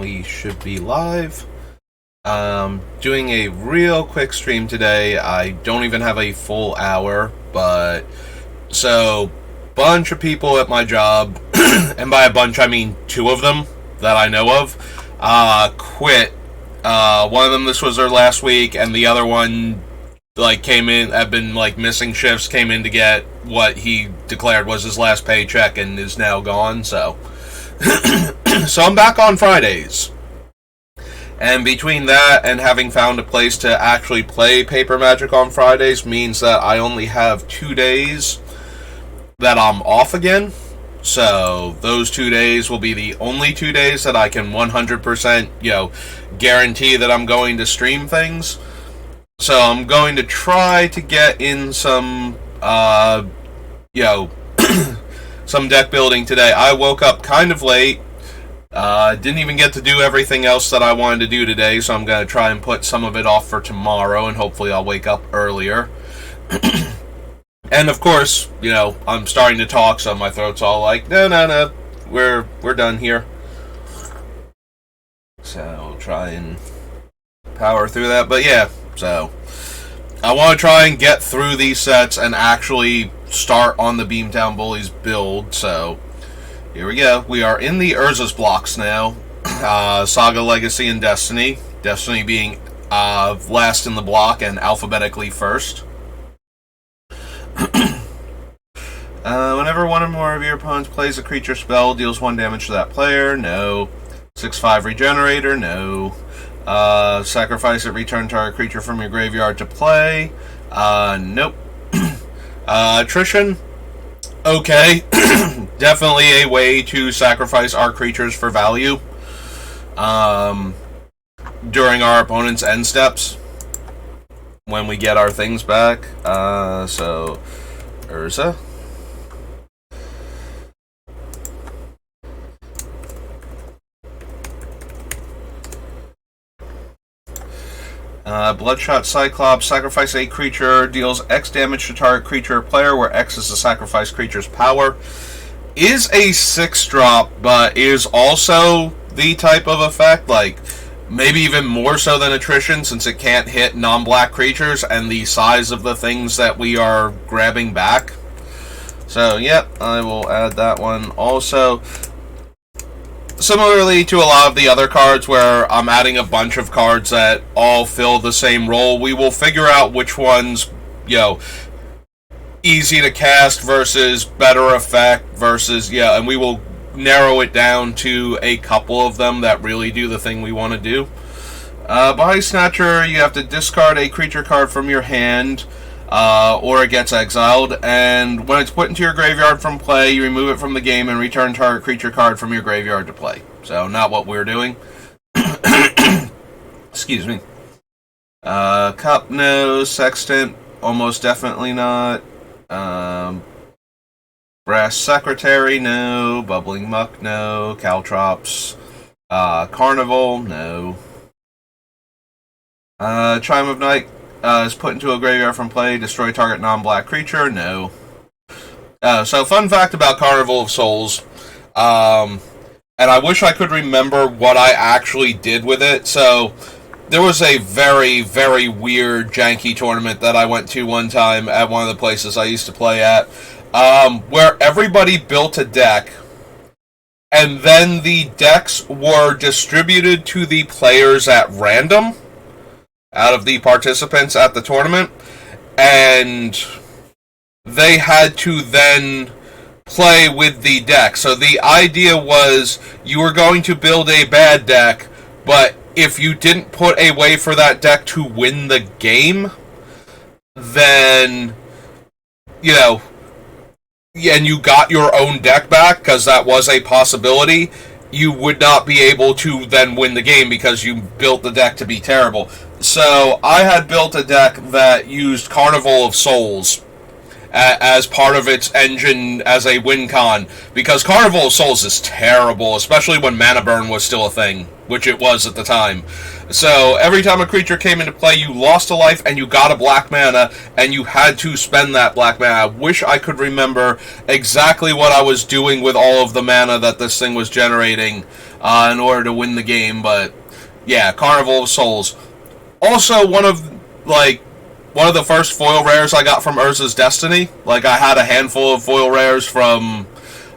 we should be live. Doing a real quick stream today. I don't even have a full hour, but so bunch of people at my job, and by a bunch I mean 2 of them that I know of, quit. One of them, this was their last week, and the other one came in, had been missing shifts, came in to get what he declared was his last paycheck and is now gone, so so I'm back on Fridays. And between that and having found a place to actually play Paper Magic on Fridays means that I only have 2 days that I'm off again. So those 2 days will be the only 2 days that I can 100%, guarantee that I'm going to stream things. So I'm going to try to get in some, some deck building today. I woke up kind of late. Didn't even get to do everything else that I wanted to do today, so I'm going to try and put some of it off for tomorrow, and hopefully I'll wake up earlier. And of course, I'm starting to talk, so my throat's all like, no, we're done here. So I'll try and power through that, but yeah. So, I want to try and get through these sets and actually start on the Beamtown Bullies build, so here we go. We are in the Urza's blocks now. Saga, Legacy, and Destiny. Destiny being last in the block and alphabetically first. Whenever one or more of your opponents plays a creature spell, deals 1 damage to that player, no. 6/5 Regenerator, no. Sacrifice it, return target creature from your graveyard to play. Nope. Attrition. Okay. Definitely a way to sacrifice our creatures for value. During our opponent's end steps. When we get our things back. So, Urza. Bloodshot Cyclops, sacrifice a creature, deals X damage to target creature or player, where X is the sacrifice creature's power. Is a 6-drop, but is also the type of effect, maybe even more so than Attrition, since it can't hit non-black creatures and the size of the things that we are grabbing back. So, yep, I will add that one also. Similarly to a lot of the other cards where I'm adding a bunch of cards that all fill the same role, we will figure out which ones, easy to cast versus better effect versus, and we will narrow it down to a couple of them that really do the thing we want to do. Body Snatcher, you have to discard a creature card from your hand, or it gets exiled, and when it's put into your graveyard from play, you remove it from the game and return target creature card from your graveyard to play. So, not what we're doing. Excuse me. Cup, no. Sextant, almost definitely not. Brass Secretary, no. Bubbling Muck, no. Caltrops. Carnival, no. Chime of Night is put into a graveyard from play, destroy target non-black creature, no. So, fun fact about Carnival of Souls, and I wish I could remember what I actually did with it. So, there was a very, very weird, janky tournament that I went to one time at one of the places I used to play at, where everybody built a deck, and then the decks were distributed to the players at random out of the participants at the tournament, and they had to then play with the deck. So the idea was you were going to build a bad deck, but if you didn't put a way for that deck to win the game, then, and you got your own deck back, because that was a possibility, you would not be able to then win the game because you built the deck to be terrible. So I had built a deck that used Carnival of Souls as part of its engine as a win con, because Carnival of Souls is terrible, especially when Mana Burn was still a thing, which it was at the time. So every time a creature came into play, you lost a life and you got a black mana, and you had to spend that black mana. I wish I could remember exactly what I was doing with all of the mana that this thing was generating, in order to win the game. But yeah, Carnival of Souls. Also, one of the first foil rares I got from Urza's Destiny. Like, I had a handful of foil rares from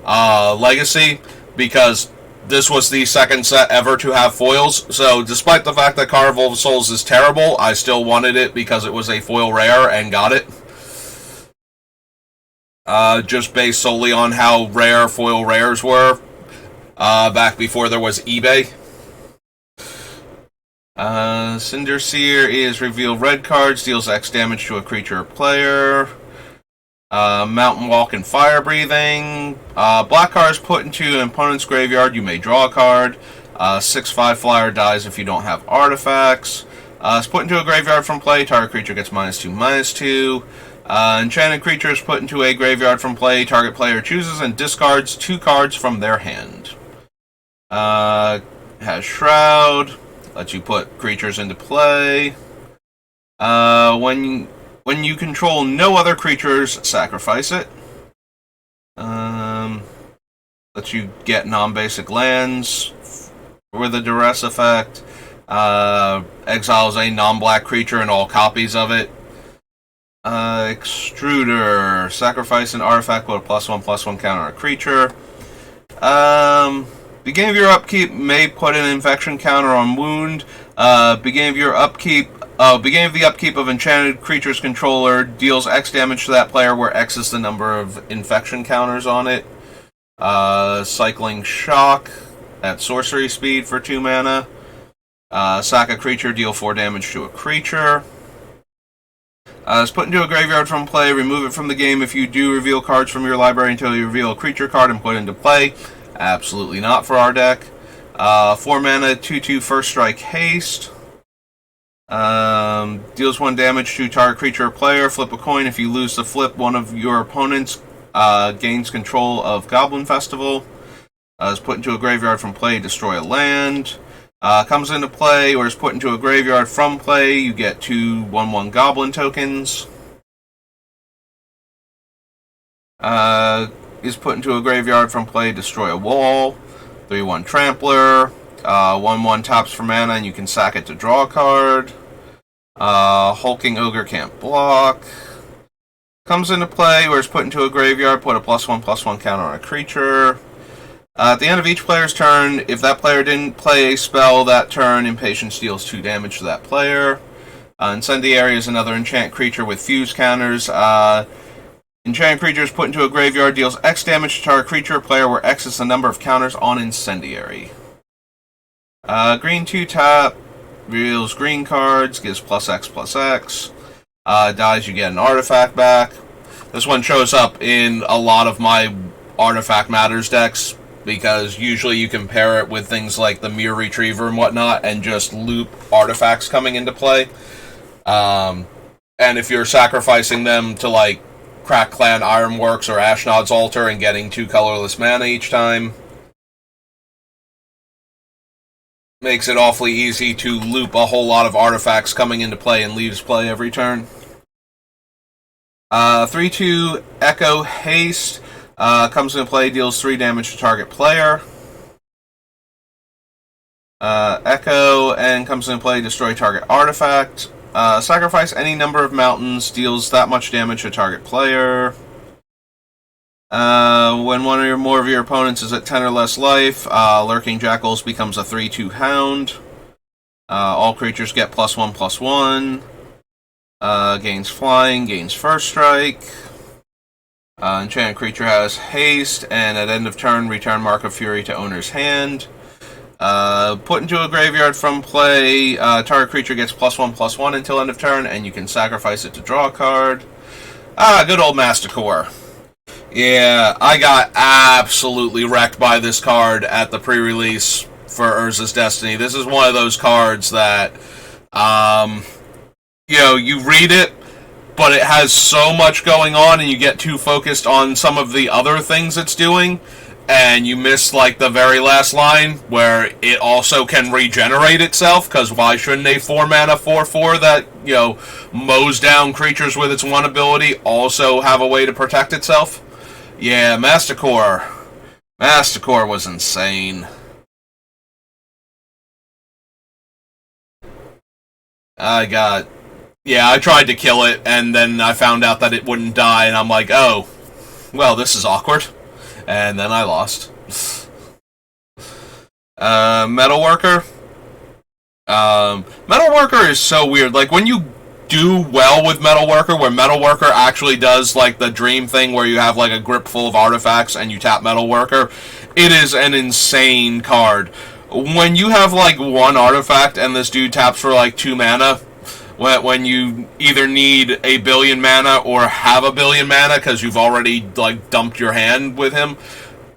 Legacy, because this was the second set ever to have foils. So, despite the fact that Carnival of Souls is terrible, I still wanted it because it was a foil rare and got it. Just based solely on how rare foil rares were back before there was eBay. Cinder Seer is reveal red cards, deals X damage to a creature or player. Mountain Walk and Fire Breathing. Black cards put into an opponent's graveyard, you may draw a card. 6/5 flyer dies if you don't have artifacts. It's put into a graveyard from play, target creature gets -2/-2. Enchanted creature is put into a graveyard from play, target player chooses and discards 2 cards from their hand. Has Shroud. Lets you put creatures into play. When you control no other creatures, sacrifice it. Lets you get non-basic lands with a duress effect. Exiles a non-black creature and all copies of it. Extruder. Sacrifice an artifact with a +1/+1 counter on a creature. Beginning of your upkeep may put an infection counter on wound. Beginning of the upkeep of enchanted creature's controller deals X damage to that player, where X is the number of infection counters on it. Cycling Shock at sorcery speed for 2 mana. Sack a creature, deal 4 damage to a creature. It's put into a graveyard from play, remove it from the game if you do reveal cards from your library until you reveal a creature card and put it into play. Absolutely not for our deck. 4 mana, 2/2 first strike haste. Deals 1 damage to target creature or player. Flip a coin. If you lose the flip, one of your opponents gains control of Goblin Festival. Is put into a graveyard from play, destroy a land. Comes into play or is put into a graveyard from play, you get 2 1/1 Goblin tokens. Is put into a graveyard from play, destroy a wall. 3/1 Trampler. 1/1 taps for mana and you can sack it to draw a card. Hulking Ogre can't block. Comes into play or is put into a graveyard, put a +1/+1 counter on a creature. At the end of each player's turn, if that player didn't play a spell that turn, Impatience deals 2 damage to that player. Incendiary is another enchant creature with fuse counters. Enchanted creature is put into a graveyard, deals X damage to target creature or player, where X is the number of counters on Incendiary. Green 2-tap, reveals green cards, gives +X/+X. Dies, you get an artifact back. This one shows up in a lot of my Artifact Matters decks, because usually you can pair it with things like the Mirror Retriever and whatnot, and just loop artifacts coming into play. And if you're sacrificing them to, like, Crack Clan Ironworks or Ashnod's Altar and getting 2 colorless mana each time, makes it awfully easy to loop a whole lot of artifacts coming into play and leaves play every turn. 3/2 Echo Haste. Comes into play, deals 3 damage to target player. Echo, and comes into play, destroy target artifact. Sacrifice any number of mountains, deals that much damage to target player. When one or more of your opponents is at 10 or less life, Lurking Jackals becomes a 3/2 Hound. All creatures get +1/+1. Gains flying, gains first strike. Enchanted creature has haste, and at end of turn, return Mark of Fury to owner's hand. Put into a graveyard from play, target creature gets +1/+1 until end of turn, and you can sacrifice it to draw a card. Good old Masticore. Yeah, I got absolutely wrecked by this card at the pre-release for Urza's Destiny. This is one of those cards that, you read it, but it has so much going on, and you get too focused on some of the other things it's doing, and you miss, like, the very last line, where it also can regenerate itself, because why shouldn't a 4-mana 4/4 that, mows down creatures with its 1 ability also have a way to protect itself? Yeah, Masticore. Masticore was insane. Yeah, I tried to kill it, and then I found out that it wouldn't die, and I'm like, oh, well, this is awkward. And then I lost. Metalworker. Metalworker is so weird. Like, when you do well with Metalworker, where Metalworker actually does, like, the dream thing where you have, like, a grip full of artifacts and you tap Metalworker, it is an insane card. When you have, like, one artifact and this dude taps for, like, 2 mana, when you either need a billion mana or have a billion mana because you've already, like, dumped your hand with him,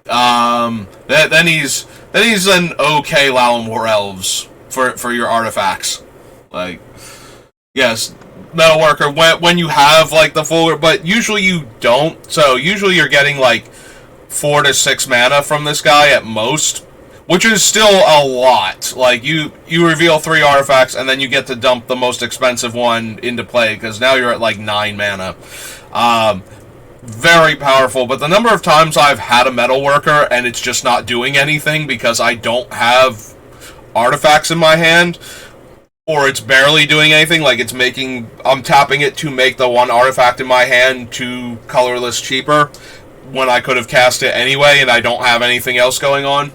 then he's an okay Lalamore Elves for your artifacts. Like, yes, Metalworker, when you have, like, the full, but usually you don't, so usually you're getting, like, 4 to 6 mana from this guy at most, which is still a lot. Like, you reveal 3 artifacts, and then you get to dump the most expensive one into play, because now you're at, like, 9 mana. Very powerful, but the number of times I've had a Metalworker, and it's just not doing anything because I don't have artifacts in my hand, or it's barely doing anything, like I'm tapping it to make the one artifact in my hand 2 colorless cheaper, when I could have cast it anyway, and I don't have anything else going on.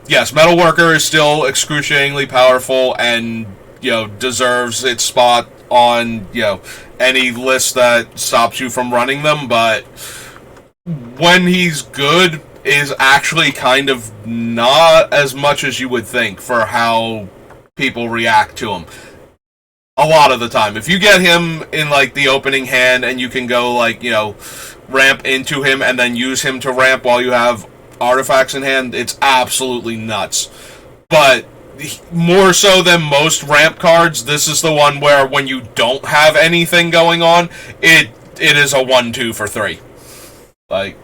Yes, Metalworker is still excruciatingly powerful and, deserves its spot on, any list that stops you from running them, but when he's good, is actually kind of not as much as you would think for how people react to him. A lot of the time. If you get him in, like, the opening hand and you can go, like, ramp into him and then use him to ramp while you have artifacts in hand, it's absolutely nuts. But more so than most ramp cards, this is the one where when you don't have anything going on, it is a 1-2 for 3. Like,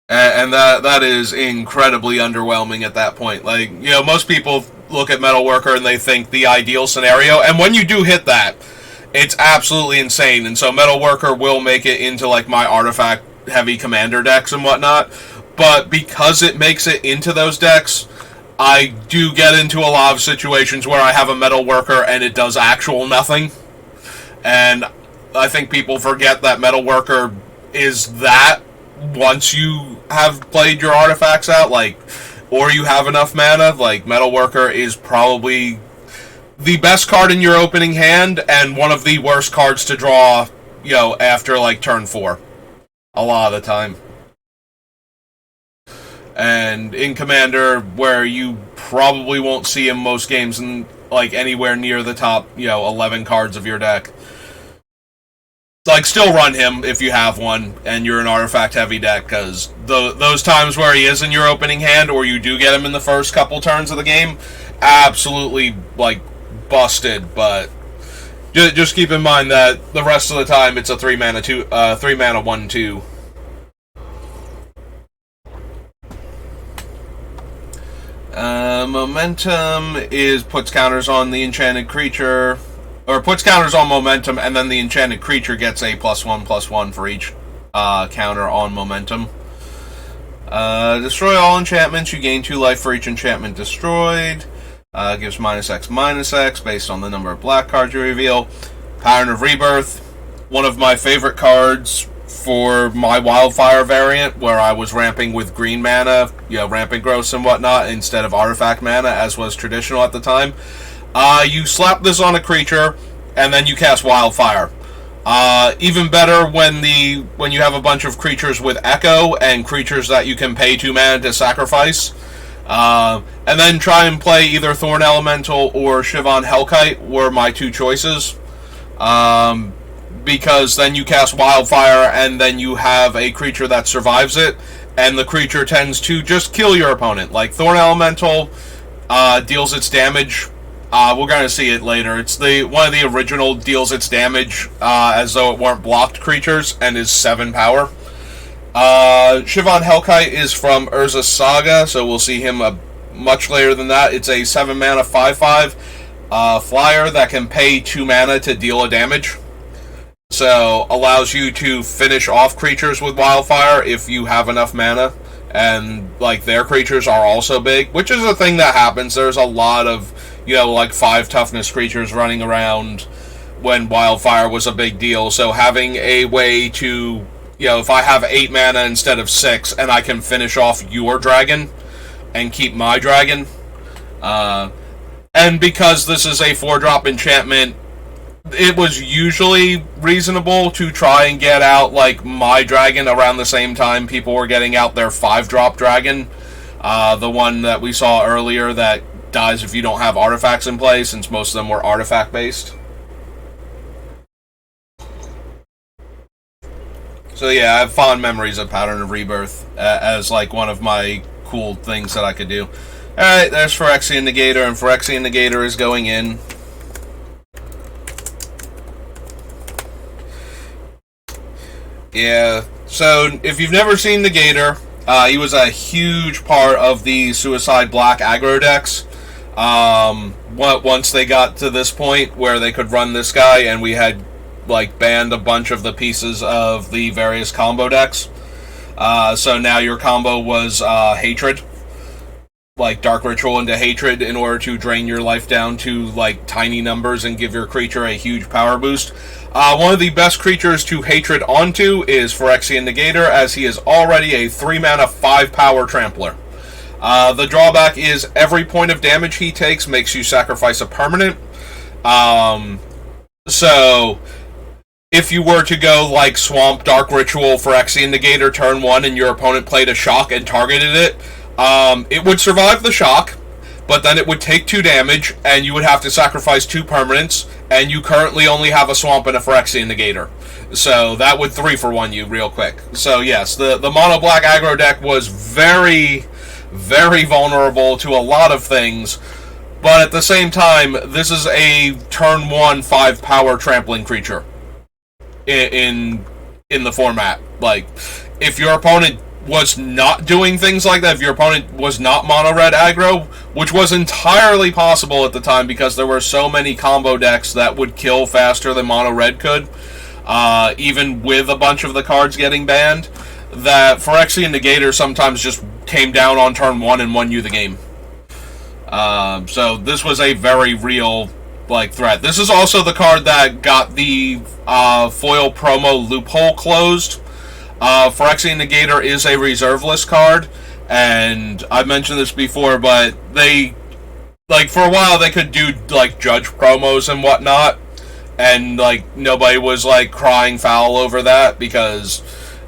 and that is incredibly underwhelming at that point. Like, most people look at Metalworker and they think the ideal scenario, and when you do hit that, it's absolutely insane. And so Metalworker will make it into, like, my artifact heavy commander decks and whatnot, but because it makes it into those decks, I do get into a lot of situations where I have a Metalworker and it does actual nothing. And I think people forget that Metalworker is that once you have played your artifacts out, like, or you have enough mana. Like, Metalworker is probably the best card in your opening hand and one of the worst cards to draw, after, like, turn 4. A lot of the time. And in Commander, where you probably won't see him most games in, like, anywhere near the top, 11 cards of your deck. Like, still run him if you have one and you're an artifact-heavy deck, because those times where he is in your opening hand, or you do get him in the first couple turns of the game, absolutely, like, busted. But just keep in mind that the rest of the time it's a 3 mana 1-2. Momentum puts counters on the enchanted creature, or puts counters on momentum, and then the enchanted creature gets a +1/+1 for each counter on momentum. Destroy all enchantments. You gain 2 life for each enchantment destroyed. Gives -X/-X based on the number of black cards you reveal. Pattern of Rebirth. One of my favorite cards for my Wildfire variant, where I was ramping with green mana, ramping growths and whatnot, instead of artifact mana, as was traditional at the time. You slap this on a creature, and then you cast Wildfire. Even better when you have a bunch of creatures with Echo, and creatures that you can pay 2 mana to sacrifice. And then try and play either Thorn Elemental or Shivan Hellkite were my 2 choices. Because then you cast Wildfire, and then you have a creature that survives it, and the creature tends to just kill your opponent. Like, Thorn Elemental deals its damage. We're going to see it later. It's one of the original deals its damage as though it weren't blocked creatures, and is 7 power. Shivan Hellkite is from Urza's Saga, so we'll see him much later than that. It's a 7 mana 5/5 flyer that can pay 2 mana to deal a damage. So, allows you to finish off creatures with Wildfire if you have enough mana, and like their creatures are also big, which is a thing that happens. There's a lot of, like 5 toughness creatures running around when Wildfire was a big deal. So having a way to, if I have 8 mana instead of 6, and I can finish off your dragon and keep my dragon, and because this is a 4-drop enchantment, it was usually reasonable to try and get out, like, my dragon around the same time people were getting out their 5-drop dragon. The one that we saw earlier that dies if you don't have artifacts in play, since most of them were artifact-based. So yeah, I have fond memories of Pattern of Rebirth as, like, one of my cool things that I could do. Alright, there's Ferexian Negator, and Ferexian Negator is going in. Yeah, so if you've never seen Negator, he was a huge part of the Suicide Black aggro decks. Once they got to this point where they could run this guy, and we had, like, banned a bunch of the pieces of the various combo decks. So now your combo was Hatred. Like, Dark Ritual into Hatred in order to drain your life down to, like, tiny numbers and give your creature a huge power boost. One of the best creatures to Hatred onto is Ferexian Negator, as he is already a 3-mana, 5-power Trampler. The drawback is every point of damage he takes makes you sacrifice a permanent. So if you were to go, like, Swamp, Dark Ritual, Ferexian Negator turn 1, and your opponent played a shock and targeted it, it would survive the shock, but then it would take 2 damage, and you would have to sacrifice 2 permanents, and you currently only have a Swamp and a Ferexian Negator. So that would 3-for-1 you real quick. So yes, the mono black aggro deck was very, very vulnerable to a lot of things, but at the same time, this is a turn 1 5-power trampling creature in the format. Like, if your opponent was not doing things like that, if your opponent was not mono-red aggro, which was entirely possible at the time because there were so many combo decks that would kill faster than mono-red could, even with a bunch of the cards getting banned, that Ferexian Negator sometimes just came down on turn 1 and won you the game. So this was a very real, like, threat. This is also the card that got the foil promo loophole closed. Ferexian Negator is a reserve list card, and I've mentioned this before, but they, like, for a while they could do, like, judge promos and whatnot, and, like, nobody was, like, crying foul over that, because,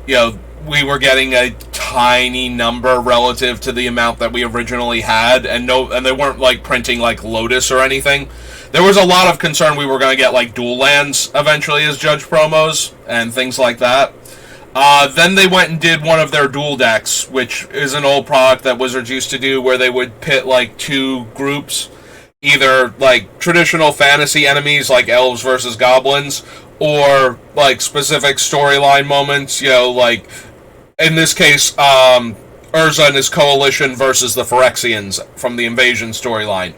we were getting a tiny number relative to the amount that we originally had, and they weren't, like, printing, like, Lotus or anything. There was a lot of concern we were going to get, like, dual lands eventually as judge promos, and things like that. Then they went and did one of their dual decks, which is an old product that Wizards used to do, where they would pit, like, 2 groups, either, like, traditional fantasy enemies, like elves versus goblins, or, like, specific storyline moments, like, in this case, Urza and his coalition versus the Ferexians from the Invasion storyline.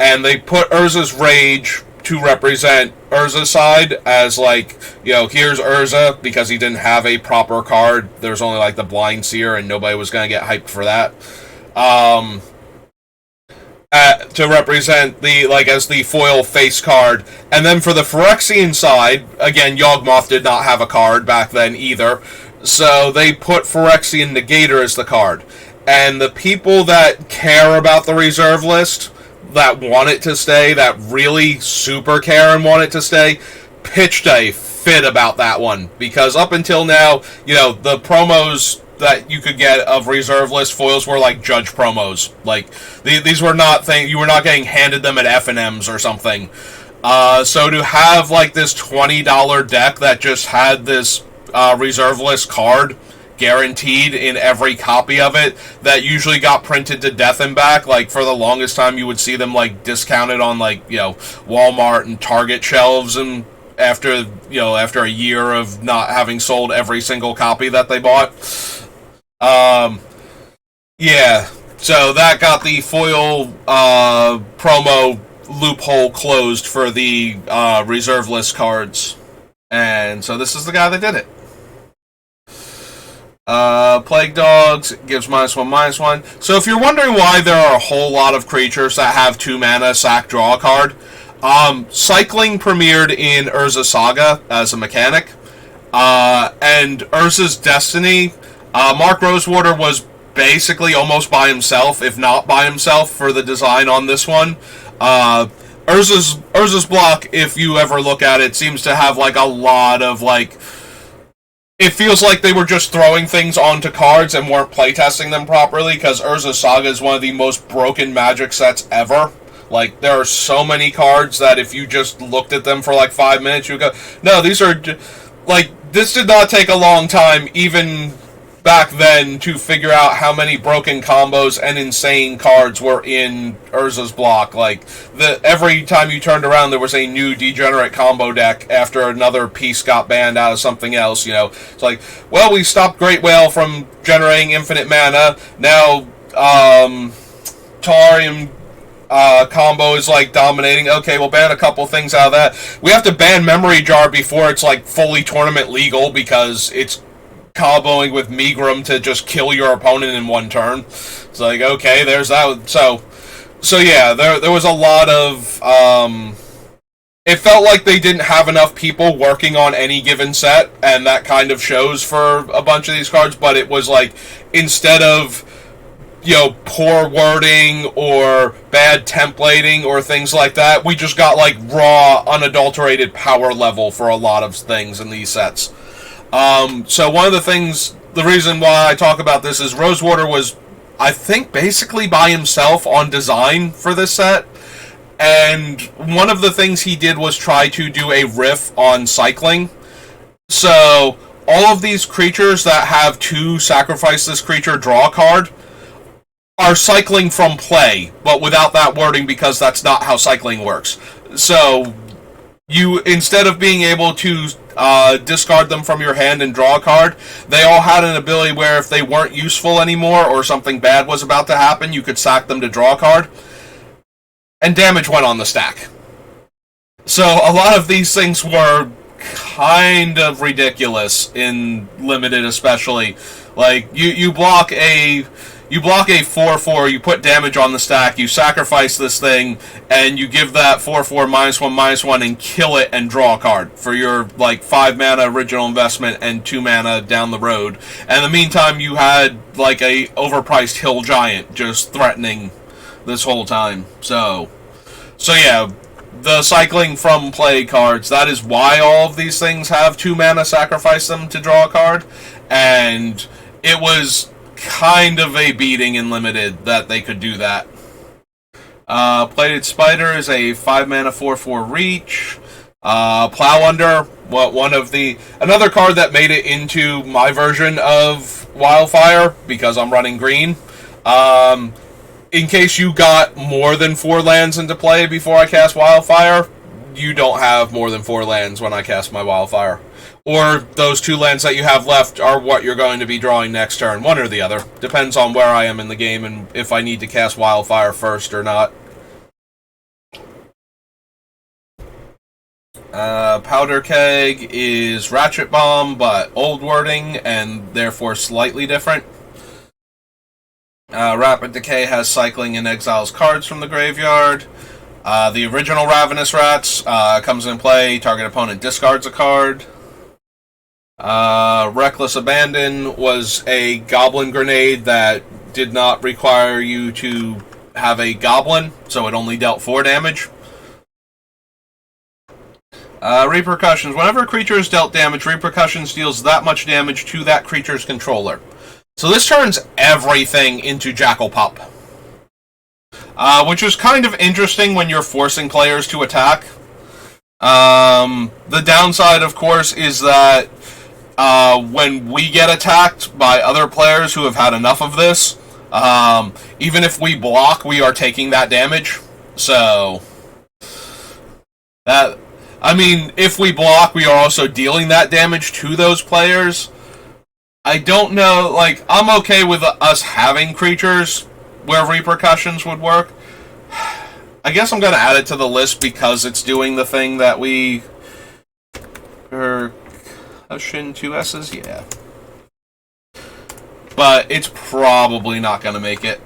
And they put Urza's Rage to represent Urza's side as, like, here's Urza, because he didn't have a proper card. There's only, like, the Blind Seer, and nobody was going to get hyped for that. To represent the, like, as the foil face card. And then for the Phyrexian side, again, Yawgmoth did not have a card back then either, so they put Ferexian Negator as the card. And the people that care about the reserve list, that want it to stay, that really super care and want it to stay, pitched a fit about that one. Because up until now, the promos that you could get of reserve list foils were like judge promos. Like, these were not you were not getting handed them at F&Ms or something. So to have, like, this $20 deck that just had this reserve list card guaranteed in every copy of it, that usually got printed to death and back. Like, for the longest time you would see them, like, discounted on, like, Walmart and Target shelves, and after a year of not having sold every single copy that they bought. Yeah, so that got the foil promo loophole closed for the reserve list cards, and so this is the guy that did it. Plague Dogs gives -1/-1. So if you're wondering why there are a whole lot of creatures that have 2 mana, sack, draw a card, cycling premiered in Urza Saga as a mechanic. And Urza's Destiny, Mark Rosewater was basically almost by himself, if not by himself, for the design on this one. Urza's block, if you ever look at it, seems to have like a lot of like. It feels like they were just throwing things onto cards and weren't playtesting them properly, because Urza Saga is one of the most broken Magic sets ever. Like, there are so many cards that if you just looked at them for like 5 minutes, you would go, no, these are. Like, this did not take a long time, even back then, to figure out how many broken combos and insane cards were in Urza's block. Like, every time you turned around, there was a new degenerate combo deck after another piece got banned out of something else, you know. It's like, well, we stopped Great Whale from generating infinite mana. Now, Tarium combo is like dominating. Okay, we'll ban a couple things out of that. We have to ban Memory Jar before it's like fully tournament legal, because it's comboing with Megrim to just kill your opponent in one turn. It's like, okay, there's that. So yeah, there was a lot of it felt like they didn't have enough people working on any given set, and that kind of shows for a bunch of these cards. But it was like, instead of, you know, poor wording or bad templating or things like that, we just got like raw, unadulterated power level for a lot of things in these sets. So one of the things, the reason why I talk about this is Rosewater was, I think, basically by himself on design for this set. And one of the things he did was try to do a riff on cycling. So all of these creatures that have 2 sacrifice this creature, draw a card, are cycling from play, but without that wording, because that's not how cycling works. So you, instead of being able to discard them from your hand and draw a card, they all had an ability where if they weren't useful anymore or something bad was about to happen, you could sack them to draw a card. And damage went on the stack. So a lot of these things were kind of ridiculous in Limited, especially. Like, you block a 4/4, you put damage on the stack, you sacrifice this thing, and you give that 4/4 -1/-1 and kill it and draw a card for your, like, 5 mana original investment and 2 mana down the road. And in the meantime, you had, like, a overpriced hill giant just threatening this whole time. So yeah, the cycling from play cards, that is why all of these things have 2 mana, sacrifice them to draw a card. And it was kind of a beating in Limited that they could do that. Plated Spider is a 5 mana 4/4 reach. Plow Under, another card that made it into my version of Wildfire, because I'm running green. In case you got more than 4 lands into play before I cast Wildfire, you don't have more than 4 lands when I cast my Wildfire. Or those 2 lands that you have left are what you're going to be drawing next turn. One or the other. Depends on where I am in the game and if I need to cast Wildfire first or not. Powder Keg is Ratchet Bomb, but old wording and therefore slightly different. Rapid Decay has cycling and exiles cards from the graveyard. The original Ravenous Rats comes in play, target opponent discards a card. Reckless Abandon was a goblin grenade that did not require you to have a goblin, so it only dealt 4 damage. Repercussions. Whenever a creature is dealt damage, Repercussions deals that much damage to that creature's controller. So this turns everything into Jackal Pup. Which is kind of interesting when you're forcing players to attack. The downside, of course, is that when we get attacked by other players who have had enough of this, even if we block, we are taking that damage. So, if we block, we are also dealing that damage to those players. I don't know, like, I'm okay with us having creatures where Repercussions would work. I guess I'm going to add it to the list because it's doing the thing that we... Percussion 2 S's? Yeah. but it's probably not going to make it.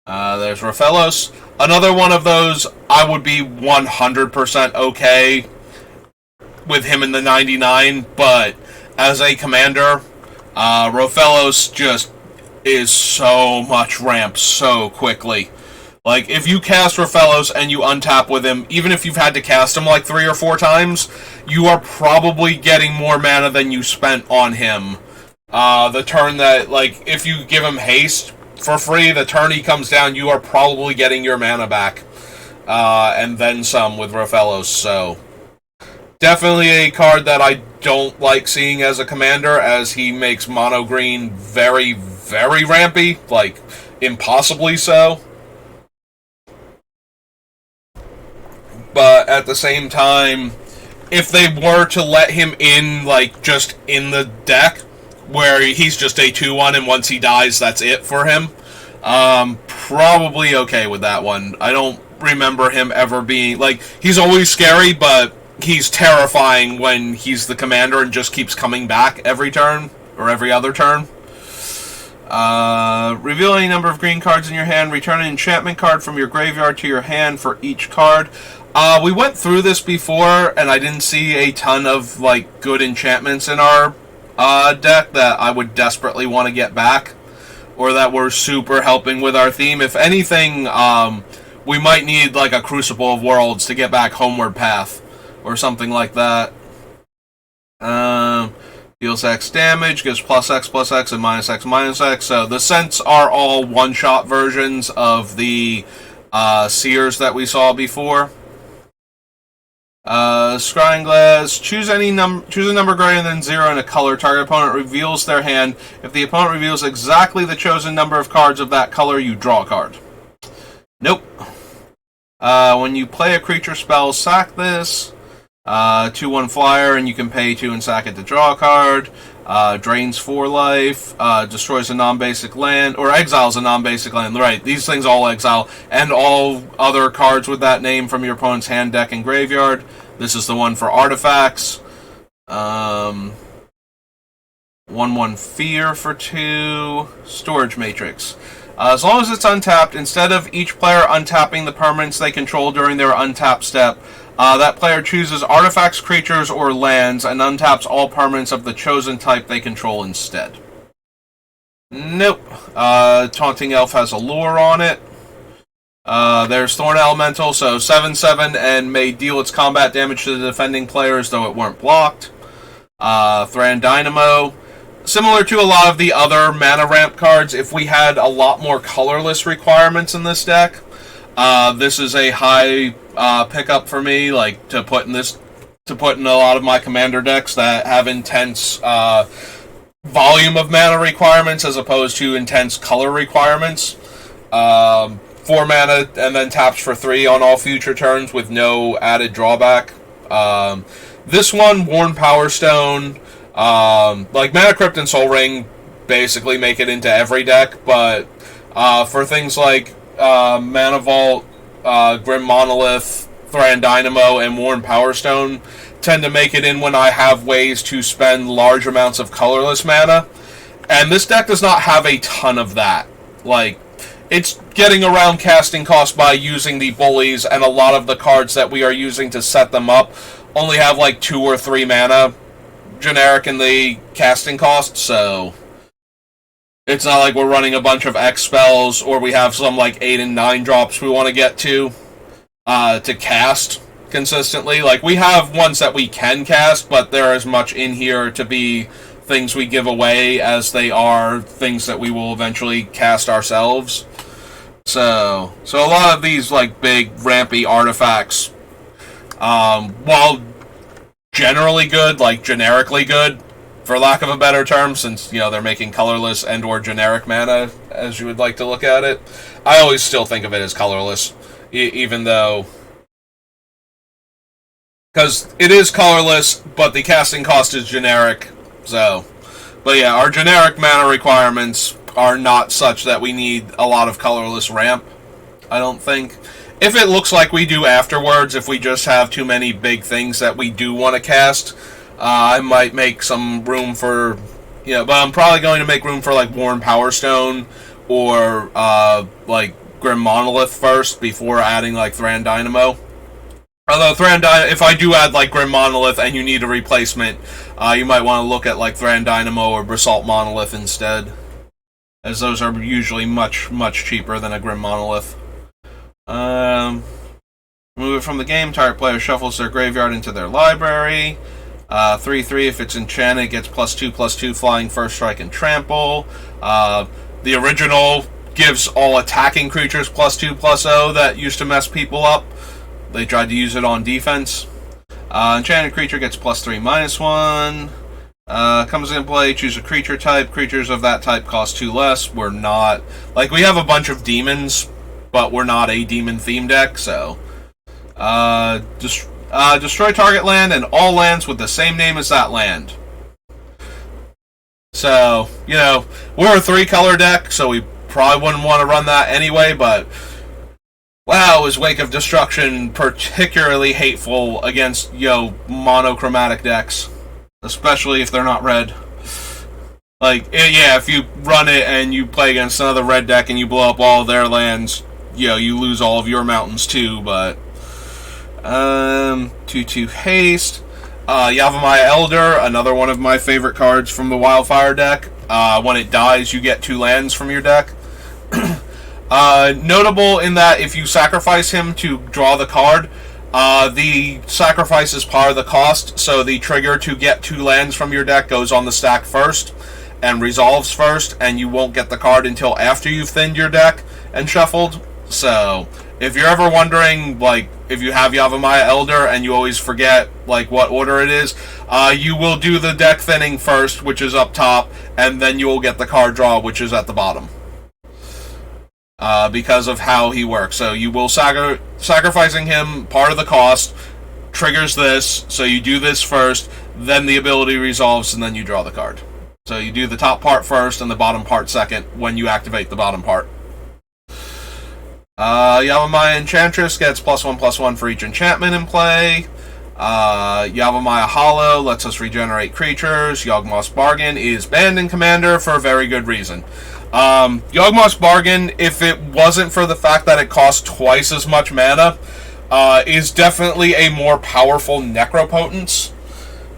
There's Rofellos. Another one of those, I would be 100% okay with him in the 99, but as a commander, Rofellos just is so much ramp so quickly. Like, if you cast Rofellos and you untap with him, even if you've had to cast him like 3 or 4 times, you are probably getting more mana than you spent on him. The turn that, like, if you give him haste for free, the turn he comes down, you are probably getting your mana back. And then some with Rofellos, so definitely a card that I don't like seeing as a commander, as he makes mono green very, very rampy, like, impossibly so. But at the same time, if they were to let him in, like, just in the deck, where he's just a 2-1 and once he dies, that's it for him, probably okay with that one. I don't remember him ever being, like, he's always scary, but he's terrifying when he's the commander and just keeps coming back every turn, or every other turn. Reveal any number of green cards in your hand, return an enchantment card from your graveyard to your hand for each card. We went through this before, and I didn't see a ton of, like, good enchantments in our deck that I would desperately want to get back, or that were super helping with our theme. If anything, we might need, like, a Crucible of Worlds to get back Homeward Path, or something like that. Deals X damage, gives +X/+X and -X/-X. So the Scents are all one-shot versions of the Seers that we saw before. Scrying Glass. Choose a number greater than 0 in a color. Target opponent reveals their hand. If the opponent reveals exactly the chosen number of cards of that color, you draw a card. Nope. When you play a creature spell, sack this. 2/1 flyer, and you can pay 2 and sack it to draw a card. Drains 4 life. Destroys a non-basic land, or exiles a non-basic land. Right, these things all exile, and all other cards with that name from your opponent's hand, deck, and graveyard. This is the one for artifacts. 1/1 fear for 2. Storage matrix. As long as it's untapped, instead of each player untapping the permanents they control during their untap step, that player chooses artifacts, creatures, or lands, and untaps all permanents of the chosen type they control instead. Nope. Taunting Elf has a lure on it. There's Thorn Elemental, so 7/7, and may deal its combat damage to the defending players, though it weren't blocked. Thran Dynamo. Similar to a lot of the other mana ramp cards, if we had a lot more colorless requirements in this deck, this is a high pickup for me, like, to put in a lot of my commander decks that have intense volume of mana requirements as opposed to intense color requirements. 4 mana and then taps for 3 on all future turns with no added drawback. This one, Worn Power Stone, like Mana Crypt and Soul Ring basically make it into every deck, but for things like Mana Vault, Grim Monolith, Thran Dynamo, and Worn Power Stone tend to make it in when I have ways to spend large amounts of colorless mana. And this deck does not have a ton of that. Like, it's getting around casting cost by using the Bullies, and a lot of the cards that we are using to set them up only have like 2 or 3 mana generic in the casting cost, so it's not like we're running a bunch of X spells, or we have some like 8 and 9 drops we want to get to cast consistently. Like, we have ones that we can cast, but they're as much in here to be things we give away as they are things that we will eventually cast ourselves. So a lot of these like big rampy artifacts, while generally good, like generically good, for lack of a better term, since, you know, they're making colorless and or generic mana, as you would like to look at it, I always still think of it as colorless, even though, because it is colorless, but the casting cost is generic. So, but yeah, our generic mana requirements are not such that we need a lot of colorless ramp, I don't think. If it looks like we do afterwards, if we just have too many big things that we do want to cast, I might make some room for Yeah, but I'm probably going to make room for like Worn Power Stone or like Grim Monolith first before adding like Thran Dynamo. Although if I do add like Grim Monolith and you need a replacement, you might want to look at like Thran Dynamo or Basalt Monolith instead, as those are usually much cheaper than a Grim Monolith. Remove it from the game. Target player shuffles their graveyard into their library. 3/3 if it's enchanted, it gets +2/+2 flying, first strike, and trample. The original gives all attacking creatures +2/+0 that used to mess people up. They tried to use it on defense. Enchanted creature gets +3/-1. Comes in play, choose a creature type. Creatures of that type cost 2 less. We're not... Like, we have a bunch of demons, but we're not a demon theme deck, so... destroy target land and all lands with the same name as that land. So, you know, we're a 3-color deck, so we probably wouldn't want to run that anyway, but... Wow, is Wake of Destruction particularly hateful against, monochromatic decks. Especially if they're not red. Like, yeah, if you run it and you play against another red deck and you blow up all of their lands, you lose all of your mountains too, but... 2/2 haste. Yavimaya Elder, another one of my favorite cards from the Wildfire deck. When it dies, you get 2 lands from your deck. Notable in that if you sacrifice him to draw the card, the sacrifice is part of the cost, so the trigger to get 2 lands from your deck goes on the stack first and resolves first, and you won't get the card until after you've thinned your deck and shuffled. So, if you're ever wondering, like, if you have Yavimaya Elder and you always forget, like, what order it is, you will do the deck thinning first, which is up top, and then you will get the card draw, which is at the bottom. Because of how he works. So you will sacrificing him, part of the cost, triggers this, so you do this first, then the ability resolves, and then you draw the card. So you do the top part first and the bottom part second when you activate the bottom part. Yavimaya Enchantress gets +1/+1 for each enchantment in play. Yavimaya Hollow lets us regenerate creatures. Yawgmoth's Bargain is banned in Commander for a very good reason. Yawgmoth's Bargain, if it wasn't for the fact that it costs twice as much mana, is definitely a more powerful Necropotence.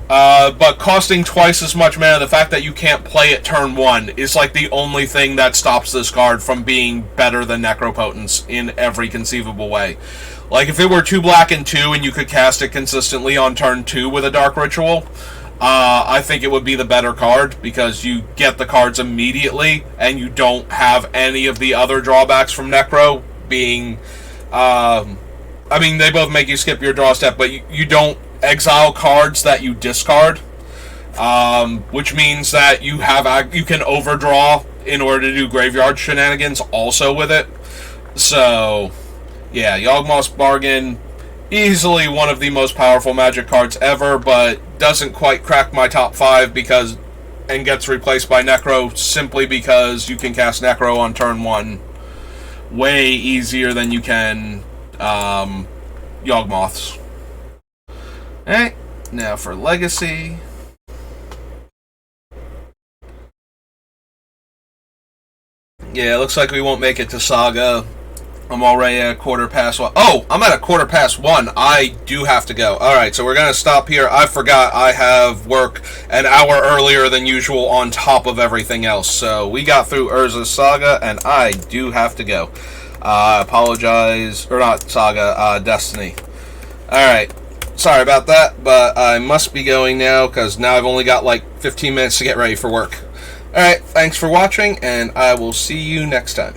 But costing twice as much mana, the fact that you can't play it turn 1 is like the only thing that stops this card from being better than Necropotence in every conceivable way. Like, if it were 2 black and 2 and you could cast it consistently on turn 2 with a Dark Ritual, I think it would be the better card, because you get the cards immediately, and you don't have any of the other drawbacks from Necro being... I mean, they both make you skip your draw step, but you don't exile cards that you discard, which means that you can overdraw in order to do graveyard shenanigans also with it. So, yeah, Yawgmoth's Bargain, easily one of the most powerful Magic cards ever, but doesn't quite crack my top 5 and gets replaced by Necro simply because you can cast Necro on turn 1 way easier than you can Yawgmoths. Alright, now for Legacy. Yeah, it looks like we won't make it to Saga. I'm already at 1:15. Oh, I'm at 1:15. I do have to go. Alright, so we're going to stop here. I forgot I have work an hour earlier than usual on top of everything else. So we got through Urza's Saga, and I do have to go. Apologize. Or not Saga, Destiny. Alright. Sorry about that, but I must be going now, because now I've only got like 15 minutes to get ready for work. Alright, thanks for watching, and I will see you next time.